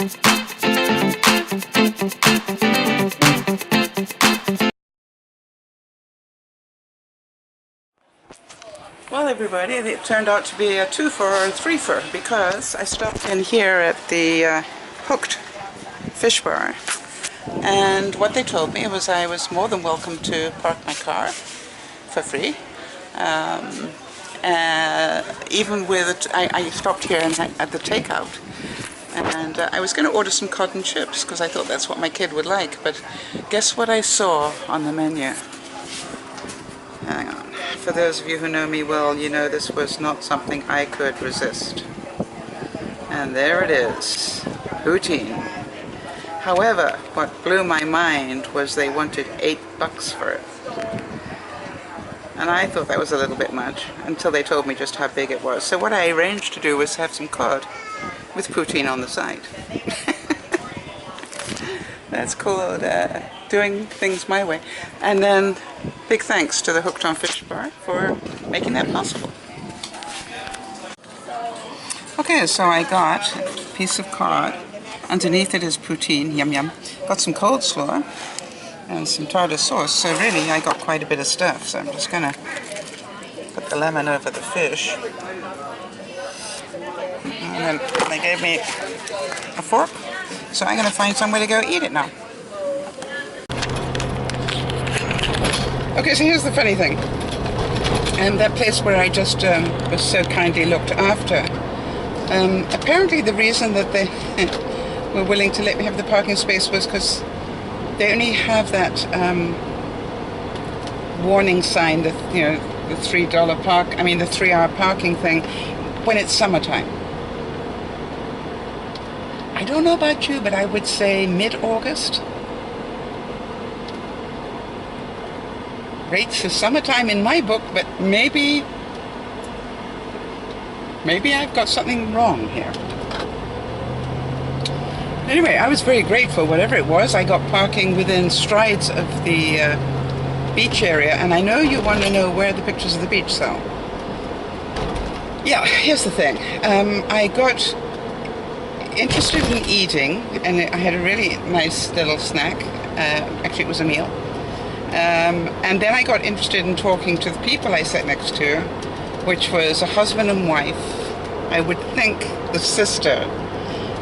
Well, everybody, it turned out to be a twofer or a threefer because I stopped in here at the Hooked Fish Bar, and what they told me was I was more than welcome to park my car for free. Even with, I stopped here and at the takeout, and I was going to order some cotton chips because I thought that's what my kid would like, but guess what I saw on the menu? Hang on. For those of you who know me well, you know this was not something I could resist. And there it is, poutine. However, what blew my mind was they wanted $8 for it. And I thought that was a little bit much until they told me just how big it was. So what I arranged to do was have some cod with poutine on the side. That's called doing things my way. And then big thanks to the Hooked on Fish Bar for making that possible. Okay, so I got a piece of cod. Underneath it is poutine, yum yum. Got some coleslaw and some tartar sauce. So really I got quite a bit of stuff. So I'm just gonna put the lemon over the fish. And then they gave me a fork. So I'm gonna find somewhere to go eat it now. Okay, so here's the funny thing. And that place where I just was so kindly looked after, apparently the reason that they were willing to let me have the parking space was because they only have that warning sign, that, you know, the $3 park, I mean the 3-hour parking thing, when it's summertime. I don't know about you, but I would say mid-August. Rates for summertime in my book, but maybe I've got something wrong here. Anyway, I was very grateful. Whatever it was, I got parking within strides of the beach area, and I know you want to know where the pictures of the beach are. Yeah, here's the thing. I got interested in eating, and I had a really nice little snack. Actually, it was a meal. And then I got interested in talking to the people I sat next to, which was a husband and wife, I would think the sister,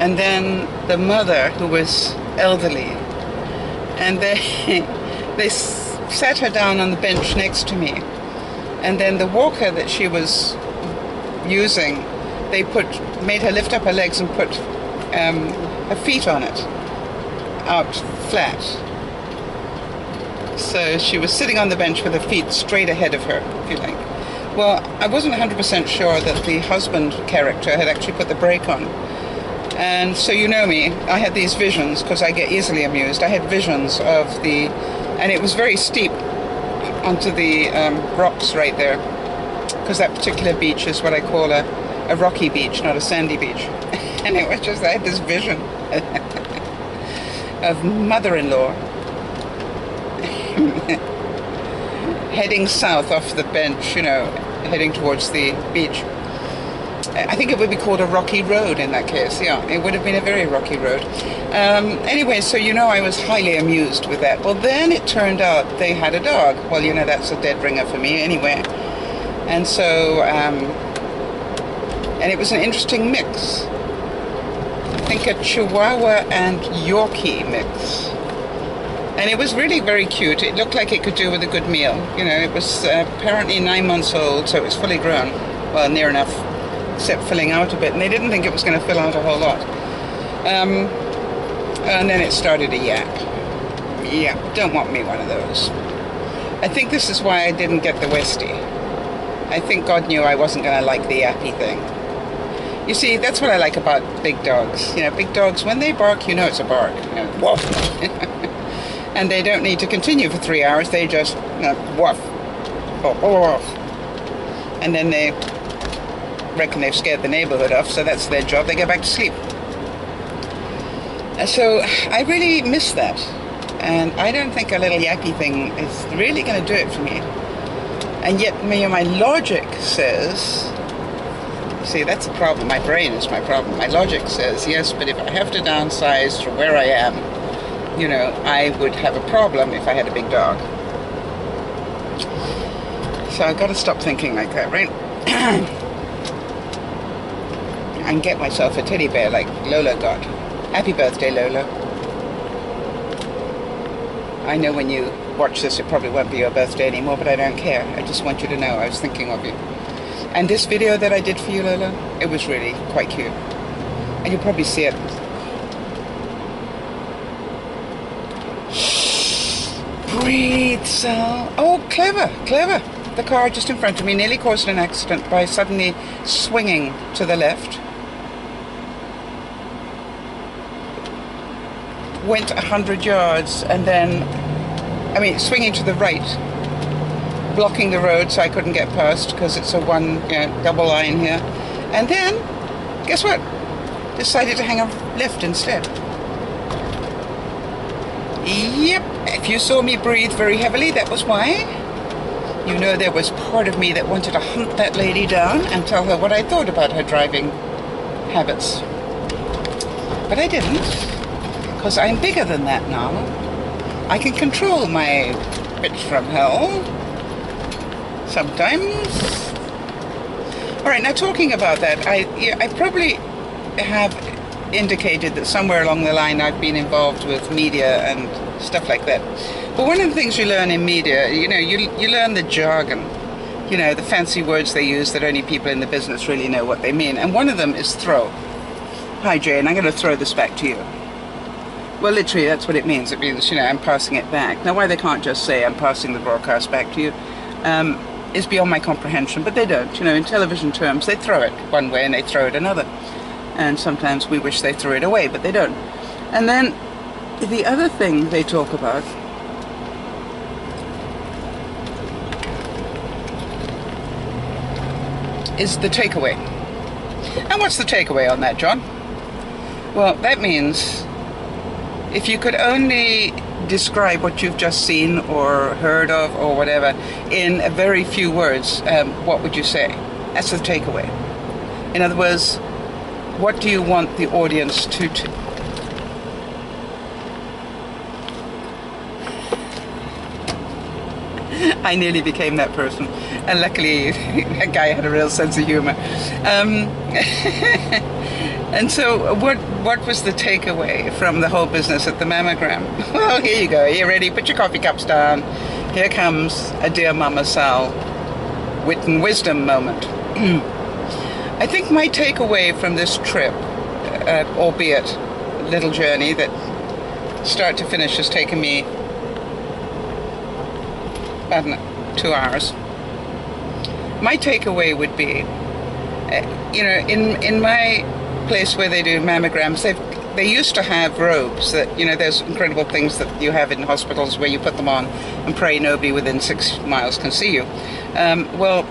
and then the mother, who was elderly. And they sat her down on the bench next to me. And then the walker that she was using, they made her lift up her legs and put her feet on it, out flat. So she was sitting on the bench with her feet straight ahead of her, if you like. Well, I wasn't 100% sure that the husband character had actually put the brake on. And so you know me, I had these visions, because I get easily amused. I had visions of and it was very steep onto the rocks right there, because that particular beach is what I call a rocky beach, not a sandy beach. And it was just, I had this vision of mother-in-law heading south off the bench, you know, heading towards the beach. I think it would be called a rocky road in that case. Yeah, it would have been a very rocky road. Anyway, so you know I was highly amused with that. Well, then it turned out they had a dog. Well, you know, that's a dead ringer for me anyway. And so, and it was an interesting mix. I think a Chihuahua and Yorkie mix. And it was really very cute. It looked like it could do with a good meal. You know, it was apparently 9 months old, so it was fully grown. Well, near enough, except filling out a bit. And they didn't think it was going to fill out a whole lot. And then it started a yap. Yeah, don't want me one of those. I think this is why I didn't get the Westie. I think God knew I wasn't going to like the yappy thing. You see, that's what I like about big dogs. You know, big dogs, when they bark, you know it's a bark. You know, woof. And they don't need to continue for 3 hours. They just, you know, woof. Woof. And then they reckon they've scared the neighborhood off, so that's their job. They go back to sleep. So I really miss that. And I don't think a little yappy thing is really going to do it for me. And yet my logic says See, that's the problem. My brain is my problem. My logic says, yes, but if I have to downsize from where I am, you know, I would have a problem if I had a big dog. So I've got to stop thinking like that, right? And get myself a teddy bear like Lola got. Happy birthday, Lola. I know when you watch this it probably won't be your birthday anymore, but I don't care. I just want you to know I was thinking of you. And this video that I did for you, Lola, it was really quite cute. And you'll probably see it. Breathe, Sal. Oh, clever, clever. The car just in front of me nearly caused an accident by suddenly swinging to the left. Went 100 yards and then, swinging to the right, blocking the road so I couldn't get past because it's a double line here. And then, guess what? Decided to hang a left instead. Yep, if you saw me breathe very heavily, that was why. You know there was part of me that wanted to hunt that lady down and tell her what I thought about her driving habits. But I didn't, because I'm bigger than that now. I can control my bitch from hell. Sometimes. Alright, now talking about that, I probably have indicated that somewhere along the line I've been involved with media and stuff like that. But one of the things you learn in media, you learn the jargon, the fancy words they use that only people in the business really know what they mean. And one of them is throw. Hi Jane, I'm going to throw this back to you. Well, literally that's what it means. It means, I'm passing it back. Now why they can't just say I'm passing the broadcast back to you is beyond my comprehension, but they don't. In television terms, they throw it one way and they throw it another. And sometimes we wish they threw it away, but they don't. And then the other thing they talk about is the takeaway. And what's the takeaway on that, John? Well, that means if you could only describe what you've just seen or heard of or whatever in a very few words, what would you say? That's the takeaway. In other words, what do you want the audience to I nearly became that person, and luckily that guy had a real sense of humor. And so what was the takeaway from the whole business at the Mammogram? Well, here you go. Are you ready? Put your coffee cups down. Here comes a Dear Mama Sal wit and wisdom moment. I think my takeaway from this trip, albeit little journey that start to finish has taken me about 2 hours. My takeaway would be, in my place where they do mammograms, they used to have robes that, those incredible things that you have in hospitals where you put them on and pray nobody within 6 miles can see you. Well,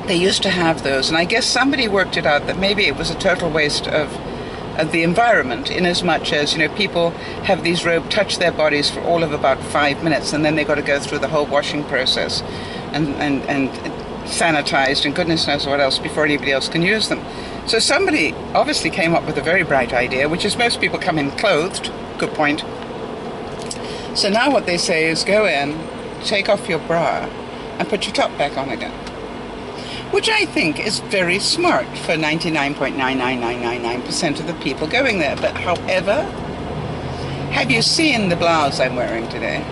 they used to have those, and I guess somebody worked it out that maybe it was a total waste of the environment, in as much as, people have these robes touch their bodies for all of about 5 minutes, and then they've got to go through the whole washing process and sanitized and goodness knows what else before anybody else can use them. So somebody obviously came up with a very bright idea, which is most people come in clothed. Good point. So now what they say is go in, take off your bra and put your top back on again, which I think is very smart for 99.99999% of the people going there. But however, have you seen the blouse I'm wearing today?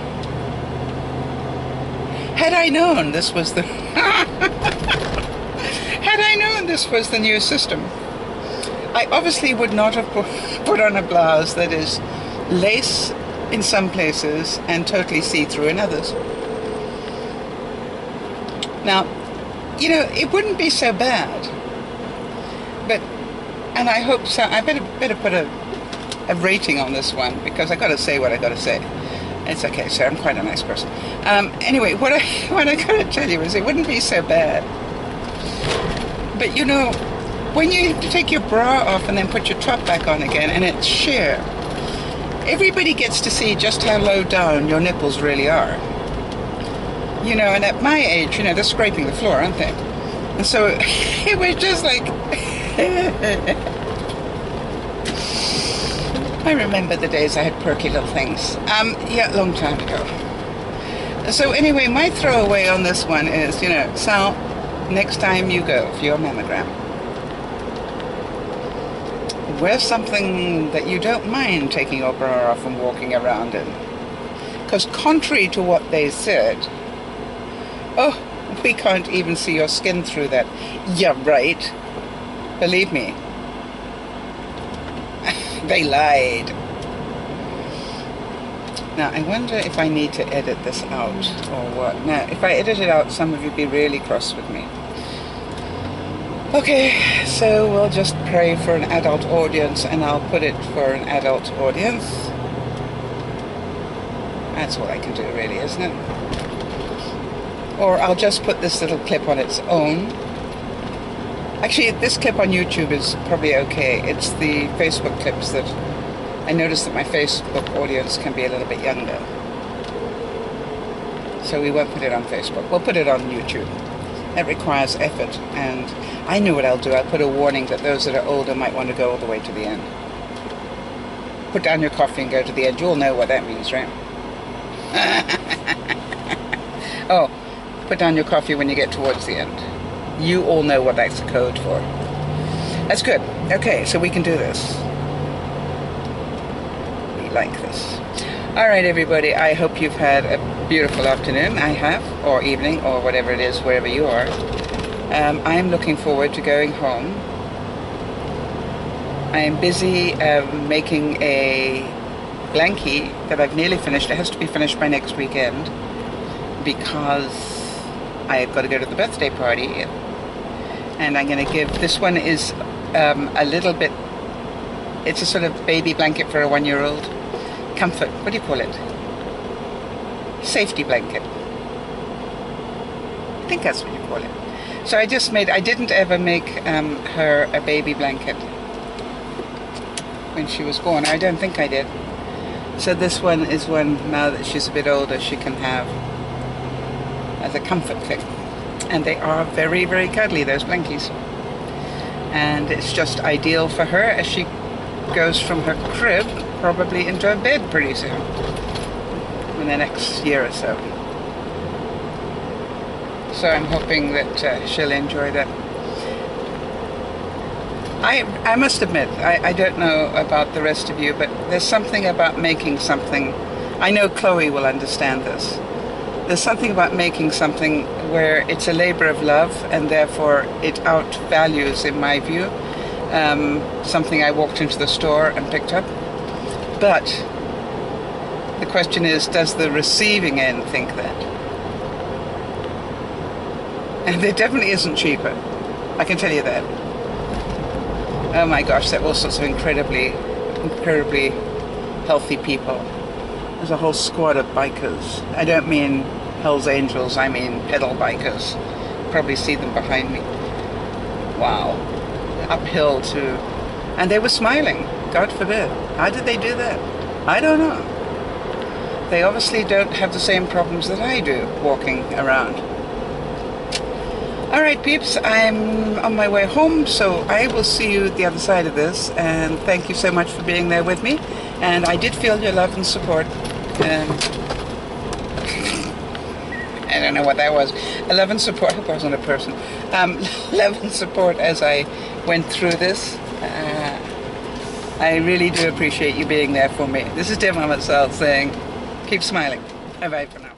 Had I known this was the had I known this was the new system, I obviously would not have put on a blouse that is lace in some places and totally see-through in others. Now, it wouldn't be so bad, and I hope so. I better put a rating on this one, because I got to say what I got to say. It's okay, sir. I'm quite a nice person. Anyway, what I got to tell you is it wouldn't be so bad. But when you have to take your bra off and then put your top back on again, and it's sheer, everybody gets to see just how low down your nipples really are. And at my age, they're scraping the floor, aren't they? And so it was just like, I remember the days I had perky little things. Yeah, long time ago. So anyway, my throwaway on this one is, you know, Sal, next time you go for your mammogram, wear something that you don't mind taking your bra off and walking around in. Because contrary to what they said, oh, we can't even see your skin through that. Yeah, right. Believe me. They lied. Now, I wonder if I need to edit this out or what. Now, if I edit it out, some of you would be really cross with me. Okay, so we'll just pray for an adult audience, and I'll put it for an adult audience. That's all I can do, really, isn't it? Or I'll just put this little clip on its own. Actually, this clip on YouTube is probably okay. It's the Facebook clips that I noticed that my Facebook audience can be a little bit younger. So we won't put it on Facebook. We'll put it on YouTube. It requires effort, and I know what I'll do. I'll put a warning that those that are older might want to go all the way to the end. Put down your coffee and go to the end. You'll know what that means, right? Oh, put down your coffee when you get towards the end. You all know what that's the code for. That's good. Okay, so we can do this. We like this. All right, everybody, I hope you've had a beautiful afternoon. I have, or evening, or whatever it is, wherever you are. I'm looking forward to going home. I am busy making a blankie that I've nearly finished. It has to be finished by next weekend because I've got to go to the birthday party. And I'm going to give, this one is a little bit, it's a sort of baby blanket for a 1-year-old. Comfort, what do you call it? Safety blanket. I think that's what you call it. So I just made, I didn't ever make her a baby blanket when she was born. I don't think I did. So this one is one, now that she's a bit older, she can have as a comfort thing. And they are very, very cuddly, those blankies. And it's just ideal for her as she goes from her crib probably into a bed pretty soon, in the next year or so. So I'm hoping that she'll enjoy that. I must admit, I don't know about the rest of you, but there's something about making something. I know Chloe will understand this. There's something about making something where it's a labor of love, and therefore it outvalues, in my view, something I walked into the store and picked up. But the question is, does the receiving end think that? And it definitely isn't cheaper. I can tell you that. Oh my gosh, there are all sorts of incredibly healthy people. There's a whole squad of bikers. I don't mean Hell's Angels, I mean pedal bikers. Probably see them behind me. Wow. Uphill too. And they were smiling, God forbid. How did they do that? I don't know. They obviously don't have the same problems that I do walking around. All right, peeps, I'm on my way home, so I will see you at the other side of this, and thank you so much for being there with me. And I did feel your love and support. I don't know what that was. Love and support, I wasn't a person. Love and support as I went through this. I really do appreciate you being there for me. This is Dear Mama Sal saying, keep smiling. Bye-bye for now.